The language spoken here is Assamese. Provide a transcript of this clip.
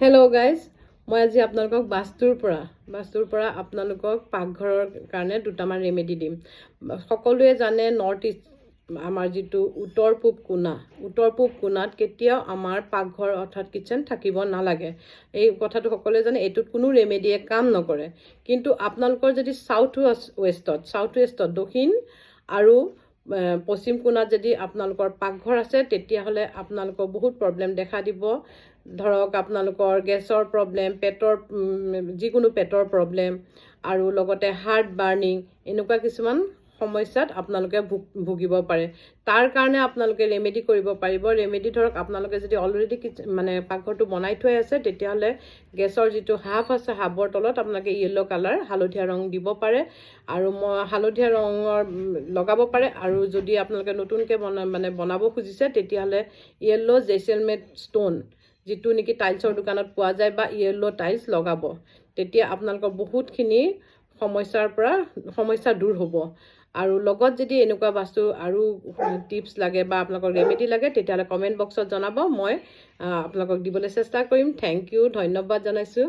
হেল্ল' গাইজ, মই আজি আপোনালোকক বাস্তুৰ পৰা আপোনালোকক পাকঘৰৰ কাৰণে দুটামান ৰেমেডি দিম। সকলোৱে জানে নৰ্থ ইষ্ট আমাৰ যিটো উত্তৰ পূব কোণাত কেতিয়াও আমাৰ পাকঘৰ অৰ্থাৎ কিটচেন থাকিব নালাগে। এই কথাটো সকলোৱে জানে, এইটোত কোনো ৰেমেডিয়ে কাম নকৰে। কিন্তু আপোনালোকৰ যদি সাউথ ৱেষ্টত দক্ষিণ আৰু পশ্চিম কোণাত যদি আপোনালোকৰ পাকঘৰ আছে, তেতিয়াহ'লে আপোনালোকৰ বহুত প্ৰব্লেম দেখা দিব। ধৰক আপোনালোকৰ গেছৰ প্ৰব্লেম, যিকোনো পেটৰ প্ৰব্লেম আৰু লগতে হাৰ্ট বাৰ্নিং, এনেকুৱা কিছুমান সমস্যাত আপোনালোকে ভুগিব পাৰে। তাৰ কাৰণে আপোনালোকে ৰেমেডি কৰিব পাৰিব। ৰেমেডি ধৰক আপোনালোকে যদি অলৰেডি পাকঘৰটো বনাই থৈ আছে, তেতিয়াহ'লে গেছৰ যিটো হাফ আছে, হাফৰ তলত আপোনালোকে য়েল্ল' কালাৰ হালধীয়া ৰং দিব পাৰে আৰু হালধীয়া ৰঙৰ লগাব পাৰে। আৰু যদি আপোনালোকে নতুনকৈ বনাব খুজিছে, তেতিয়াহ'লে য়েল্ল' জেচলমেট ষ্ট'ন, যিটো নেকি টাইলছৰ দোকানত পোৱা যায়, বা য়েল্ল' টাইলছ লগাব। তেতিয়া আপোনালোকৰ বহুতখিনি সমস্যা দূৰ হ'ব। আৰু লগত যদি এনেকুৱা আৰু টিপছ লাগে বা আপোনালোকৰ ৰেমেডি লাগে, তেতিয়াহ'লে কমেণ্ট বক্সত জনাব। মই আপোনালোকক দিবলৈ চেষ্টা কৰিম। থেংক ইউ, ধন্যবাদ জনাইছোঁ।